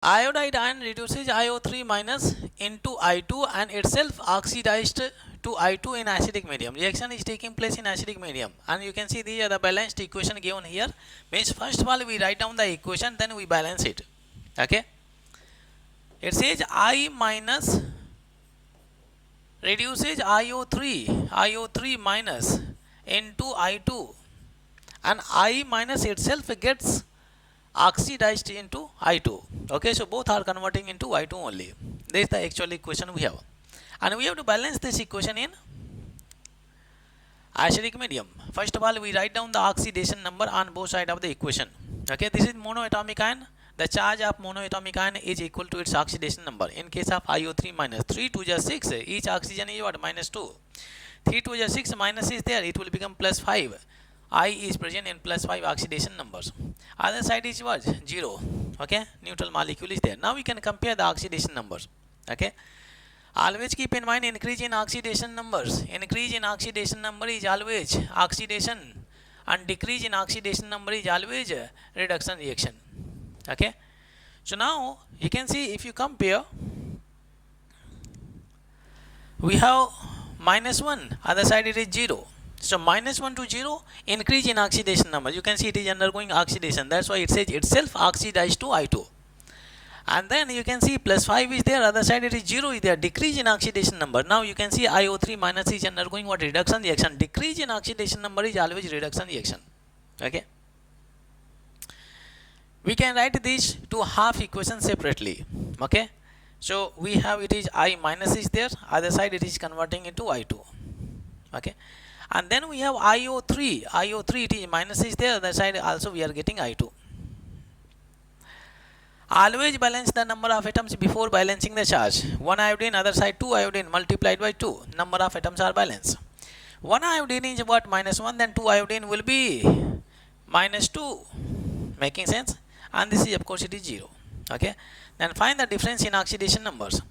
Iodide ion reduces IO3 minus into I2 and itself oxidized to I2 in acidic medium. Reaction is taking place in acidic medium, and you can see these are the balanced equation given here. Means first of all we write down the equation, then we balance it. Okay. It says I minus reduces IO3 minus into I2, and I minus itself gets oxidized into I2. Okay, so both are converting into I2 only. This is the actual equation we have, and we have to balance this equation in acidic medium. First of all, we write down the oxidation number on both sides of the equation. Okay, this is monoatomic ion. The charge of monoatomic ion is equal to its oxidation number. In case of IO3 minus 3 to just 6, each oxygen is what? Minus 2. 3 to just 6 minus is there, it will become plus 5. I is present in plus 5 oxidation numbers. Other side is what? 0. Okay, neutral molecule is there. Now we can compare the oxidation numbers. Okay, always keep in mind increase in oxidation numbers. Increase in oxidation number is always oxidation, and decrease in oxidation number is always reduction reaction. Okay, so now you can see if you compare, we have minus 1, other side it is 0. So minus 1 to 0, increase in oxidation number. You can see it is undergoing oxidation. That's why it says itself oxidized to I2. And then you can see plus 5 is there, other side it is 0 is there, decrease in oxidation number. Now you can see IO3 minus is undergoing what? Reduction reaction. Decrease in oxidation number is always reduction reaction. Okay. We can write these two half equations separately. Okay. So we have it is I minus is there, other side it is converting into I2. Okay. And then we have IO3 it is minus is there, other side also we are getting I2. Always balance the number of atoms before balancing the charge. 1 iodine, other side 2 iodine multiplied by 2. Number of atoms are balanced. 1 iodine is what? Minus 1, then 2 iodine will be minus 2. Making sense? And this is of course it is 0. Okay. Then find the difference in oxidation numbers.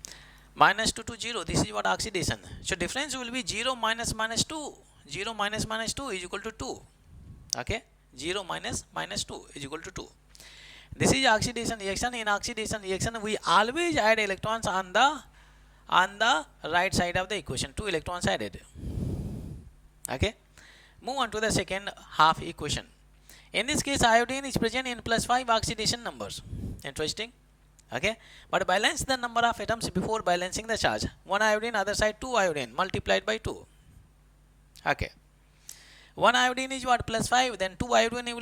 Minus 2 to 0, this is what? Oxidation. So difference will be 0 minus minus 2. 0 minus minus 2 is equal to 2. Okay. 0 minus minus 2 is equal to 2. This is oxidation reaction. In oxidation reaction, we always add electrons on the right side of the equation. 2 electrons added. Okay. Move on to the second half equation. In this case, iodine is present in plus 5 oxidation numbers. Interesting. Okay. But balance the number of atoms before balancing the charge. 1 iodine, other side 2 iodine multiplied by 2. Okay. 1 iodine is what? Plus 5. Then 2 iodine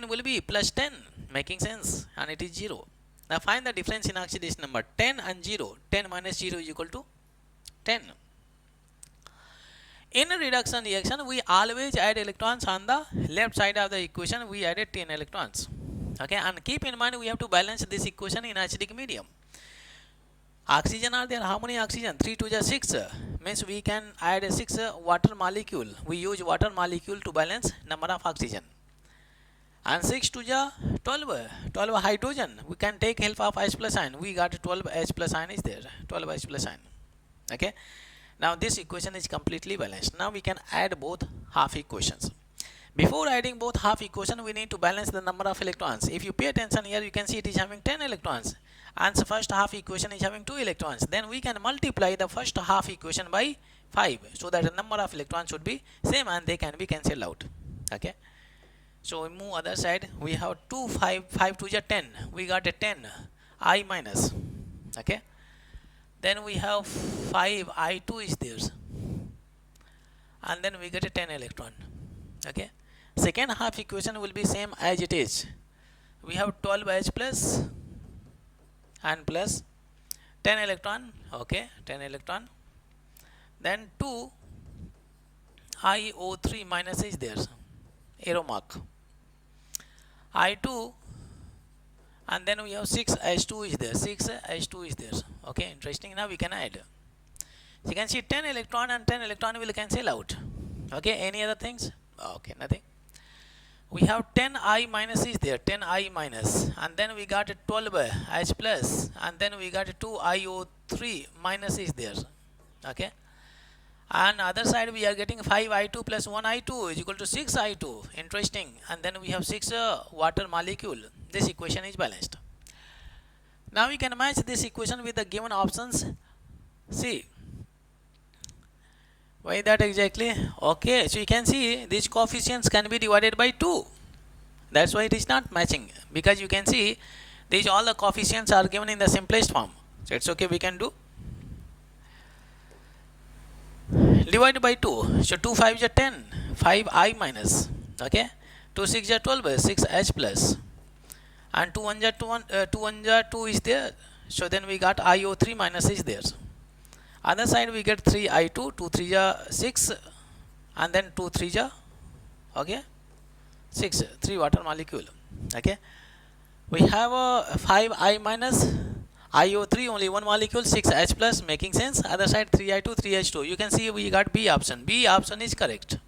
will be plus 10. Making sense? And it is 0. Now find the difference in oxidation number. 10 and 0. 10 minus 0 is equal to 10. In a reduction reaction, we always add electrons on the left side of the equation. We added 10 electrons. Okay. And keep in mind we have to balance this equation in acidic medium. Oxygen are there. How many oxygen? 3 to the 6. Means we can add a 6 water molecule. We use water molecule to balance number of oxygen. And 6 to the 12 hydrogen. We can take help of H plus ion. We got 12 H plus ion is there. 12 H plus ion. Okay. Now this equation is completely balanced. Now we can add both half equations. Before adding both half equation, we need to balance the number of electrons. If you pay attention here, you can see it is having 10 electrons. And the first half equation is having 2 electrons. Then we can multiply the first half equation by 5. So that the number of electrons should be same and they can be cancelled out. Okay. So we move other side. We have 2, 5 to the 10. We got a 10. I minus. Okay. Then we have 5. I2 is there. And then we get a 10 electron. Okay. Second half equation will be same as it is. We have 12 H plus and plus 10 electron. Okay. 10 electron. Then 2 IO3 minus is there. Arrow mark. I2, and then we have 6 H2 is there. 6 H2 is there. Okay, interesting. Now we can add. So you can see 10 electron and 10 electron will cancel out. Okay, any other things? Okay, nothing. We have 10 I minus is there. 10 I minus, and then we got 12 H plus, and then we got 2 IO3 minus is there. Okay. And other side we are getting 5 I2 plus 1 I2 is equal to 6 I2. Interesting. And then we have 6 water molecule. This equation is balanced. Now we can match this equation with the given options. See, why that exactly? Okay, so you can see these coefficients can be divided by 2. That's why it is not matching, because you can see these all the coefficients are given in the simplest form. So it's okay, we can do divide by 2. So 2 5 is 10, 5I minus, okay, 2 6 is 12, 6H plus, and 2 1 is 2, 2 1 is 2 is there. So then we got IO3 minus is there. Other side we get 3I2, 2 3 is 6, and then 2 3 is okay 6, 3 water molecule. Okay, we have a 5I minus, IO3 only one molecule, 6H plus, making sense. Other side 3I2, 3H2. You can see we got B option. B option is correct.